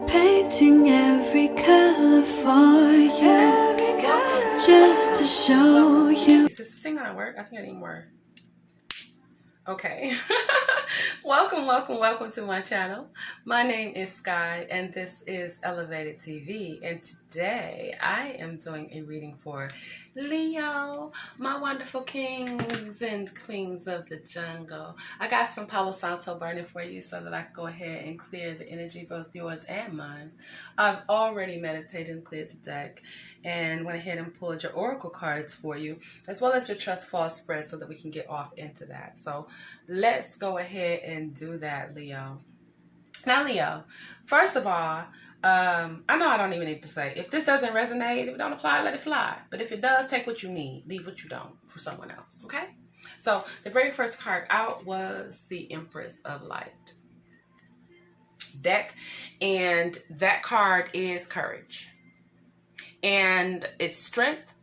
painting every color for you, just to show you. Is this thing gonna work? I think I need more. Okay. welcome to my channel. My name is Sky and this is Elevated TV, and today I am doing a reading for Leo, my wonderful kings and queens of the jungle. I got some Palo Santo burning for you so that I can go ahead and clear the energy, both yours and mine. I've already meditated and cleared the deck and went ahead and pulled your oracle cards for you, as well as your trust fall spread, so that we can get off into that. So let's go ahead and do that, Leo. Now, Leo, first of all, I know I don't even need to say, if this doesn't resonate, if it don't apply, let it fly. But if it does, take what you need, leave what you don't for someone else, okay? So the very first card out was the Empress of Light deck, and that card is courage. And it's strength,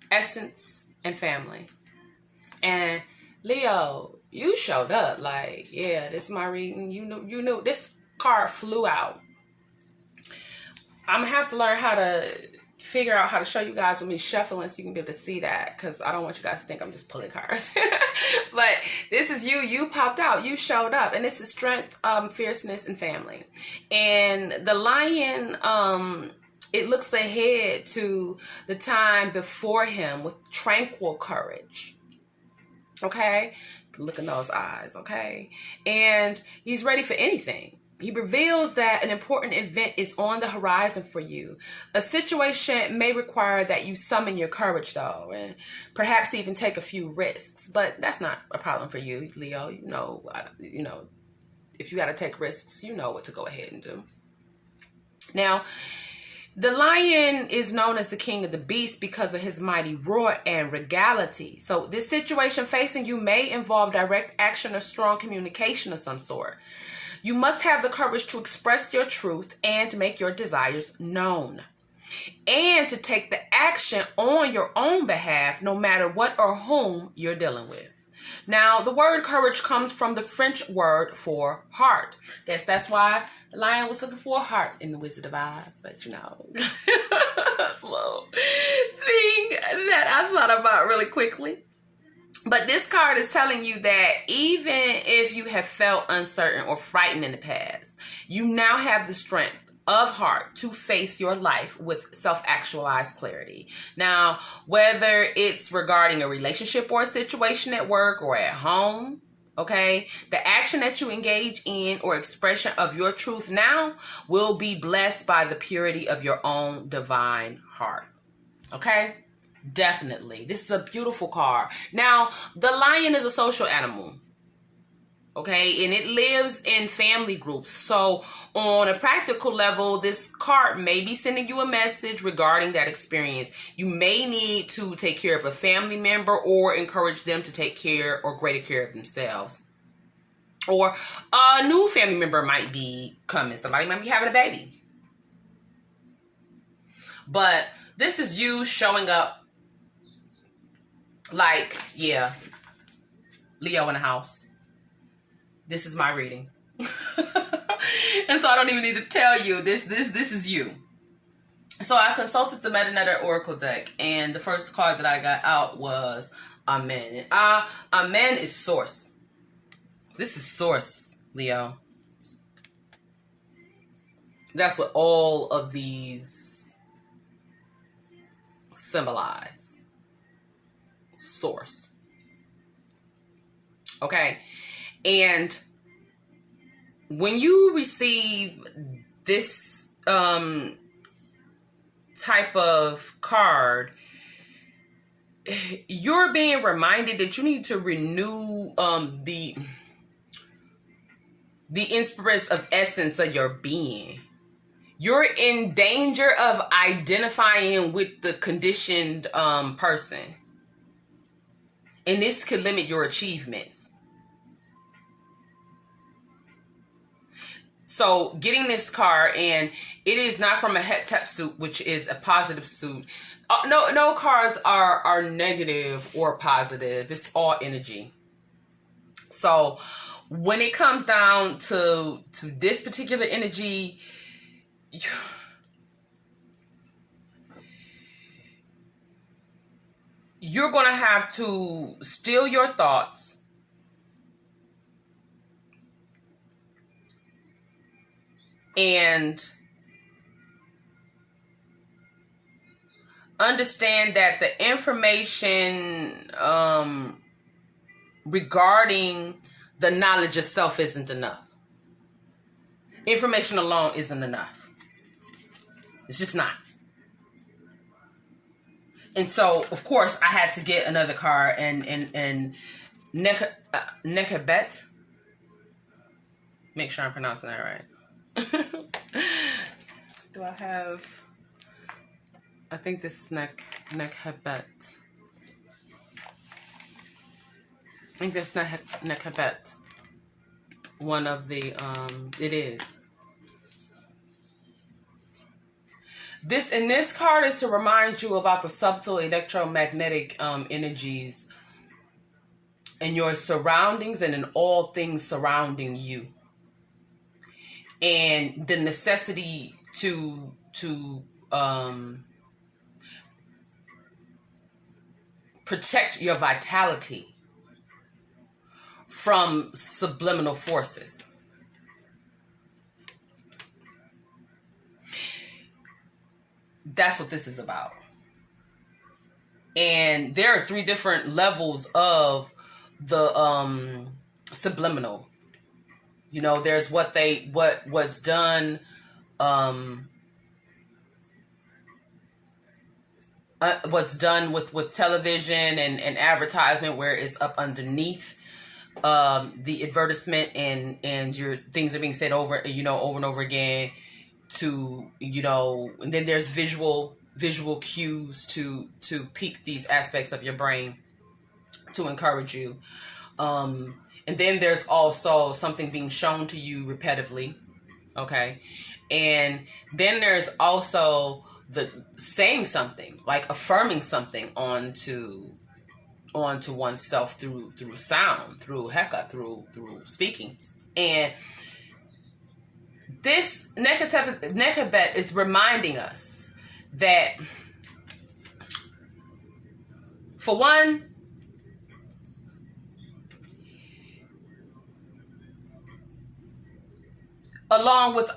essence, and family. And Leo, you showed up like, yeah, this is my reading. You knew this card flew out. I'm gonna have to learn how to figure out how to show you guys with me shuffling so you can be able to see that, because I don't want you guys to think I'm just pulling cards. But this is you popped out, you showed up, and this is strength, fierceness, and family. And the lion, it looks ahead to the time before him with tranquil courage. Okay? Look in those eyes, okay? And he's ready for anything. He reveals that an important event is on the horizon for you. A situation may require that you summon your courage, though, and perhaps even take a few risks. But that's not a problem for you, Leo. You know, if you got to take risks, you know what to go ahead and do. Now, the lion is known as the king of the beast because of his mighty roar and regality. So this situation facing you may involve direct action or strong communication of some sort. You must have the courage to express your truth and to make your desires known, and to take the action on your own behalf, no matter what or whom you're dealing with. Now, the word courage comes from the French word for heart. Yes, that's why the lion was looking for a heart in the Wizard of Oz. But, you know, slow thing that I thought about really quickly. But this card is telling you that even if you have felt uncertain or frightened in the past, you now have the strength of heart to face your life with self-actualized clarity. Now, whether it's regarding a relationship or a situation at work or at home, okay, the action that you engage in or expression of your truth now will be blessed by the purity of your own divine heart. Okay? Definitely. This is a beautiful card. Now, the lion is a social animal. Okay, and it lives in family groups. So on a practical level, this card may be sending you a message regarding that experience. You may need to take care of a family member or encourage them to take care or greater care of themselves. Or a new family member might be coming. Somebody might be having a baby. But this is you showing up like, yeah, Leo in the house. This is my reading. And so I don't even need to tell you, this is you. So I consulted the Meta Oracle deck, and the first card that I got out was Amen. And Amen is source. This is source, Leo. That's what all of these symbolize. Source. Okay. And when you receive this type of card, you're being reminded that you need to renew the inspiration of essence of your being. You're in danger of identifying with the conditioned person. And this could limit your achievements. So getting this card, and it is not from a Het suit, which is a positive suit. No cards are negative or positive. It's all energy. So when it comes down to this particular energy, you're going to have to still your thoughts and understand that the information regarding the knowledge of self isn't enough. Information alone isn't enough. It's just not. And so, of course, I had to get another card and Nekhabet. Make sure I'm pronouncing that right. Do I have... I think this is Nekhabet. I think that's Nekhabet. One of the, it is. This card is to remind you about the subtle electromagnetic energies in your surroundings and in all things surrounding you. And the necessity to protect your vitality from subliminal forces. That's what this is about. And there are 3 different levels of the subliminal. You know, there's what's done what's done with television and advertisement, where it's up underneath the advertisement, and your things are being said over and over again to, and then there's visual cues to pique these aspects of your brain to encourage you. And then there's also something being shown to you repetitively. Okay. And then there's also the saying something, like affirming something onto oneself through sound, through heka, through speaking. And this Nekhabet is reminding us that, for one, along with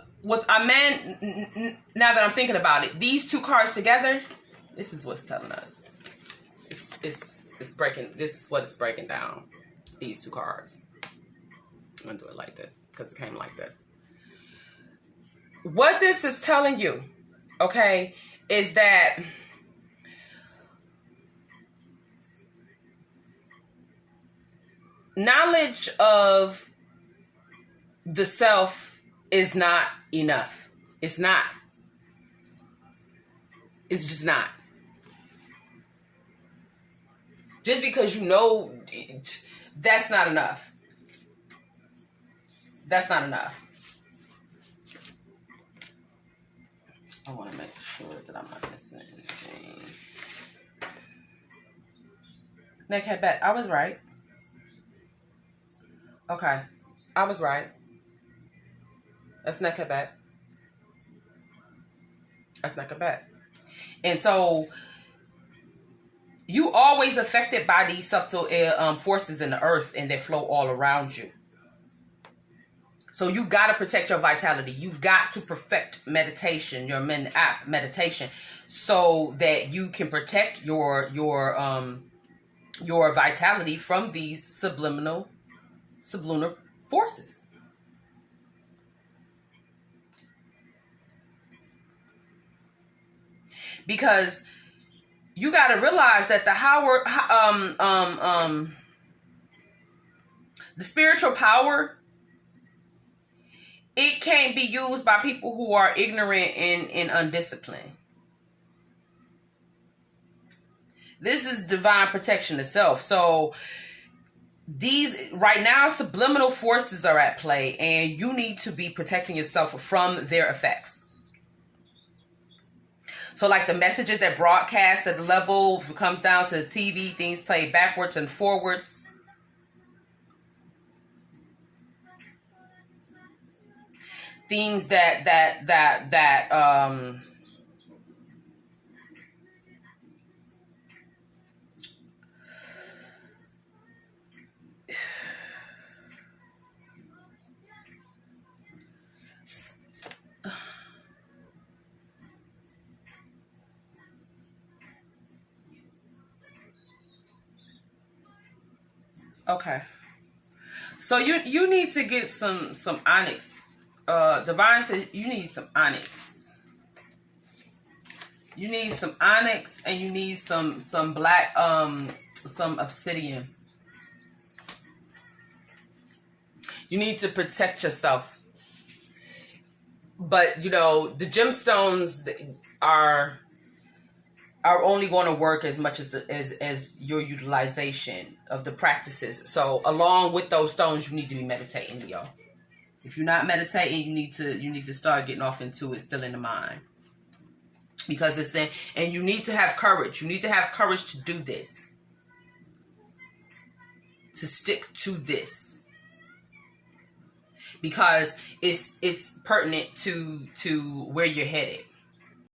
Amen, now that I'm thinking about it, these 2 cards together, this is what's telling us. It's breaking. This is what it's breaking down. These 2 cards. I'm gonna do it like this because it came like this. What this is telling you, okay, is that knowledge of the self is not enough. It's not. It's just not. Just because you know, that's not enough. That's not enough. I want to make sure that I'm not missing anything. Nekhabet, I was right. Okay, I was right. That's Nekhabet. That's Nekhabet. And so you always affected by these subtle forces in the earth, and they flow all around you. So you got to protect your vitality. You've got to perfect meditation, your meditation, so that you can protect your vitality from these subliminal forces. Because you got to realize that the spiritual power, it can't be used by people who are ignorant and undisciplined. This is divine protection itself. So these right now, subliminal forces are at play, and you need to be protecting yourself from their effects. So like the messages that broadcast at the level, if it comes down to the TV, things play backwards and forwards. things that okay. So you need to get some onyx. Divine said you need some onyx. You need some onyx, and you need some black some obsidian. You need to protect yourself. But you know, the gemstones are only going to work as much as as your utilization of the practices. So along with those stones, you need to be meditating, Leo. If you're not meditating, you need to start getting off into it, still in the mind, because it's in, and you need to have courage. You need to have courage to do this, to stick to this, because it's pertinent to where you're headed.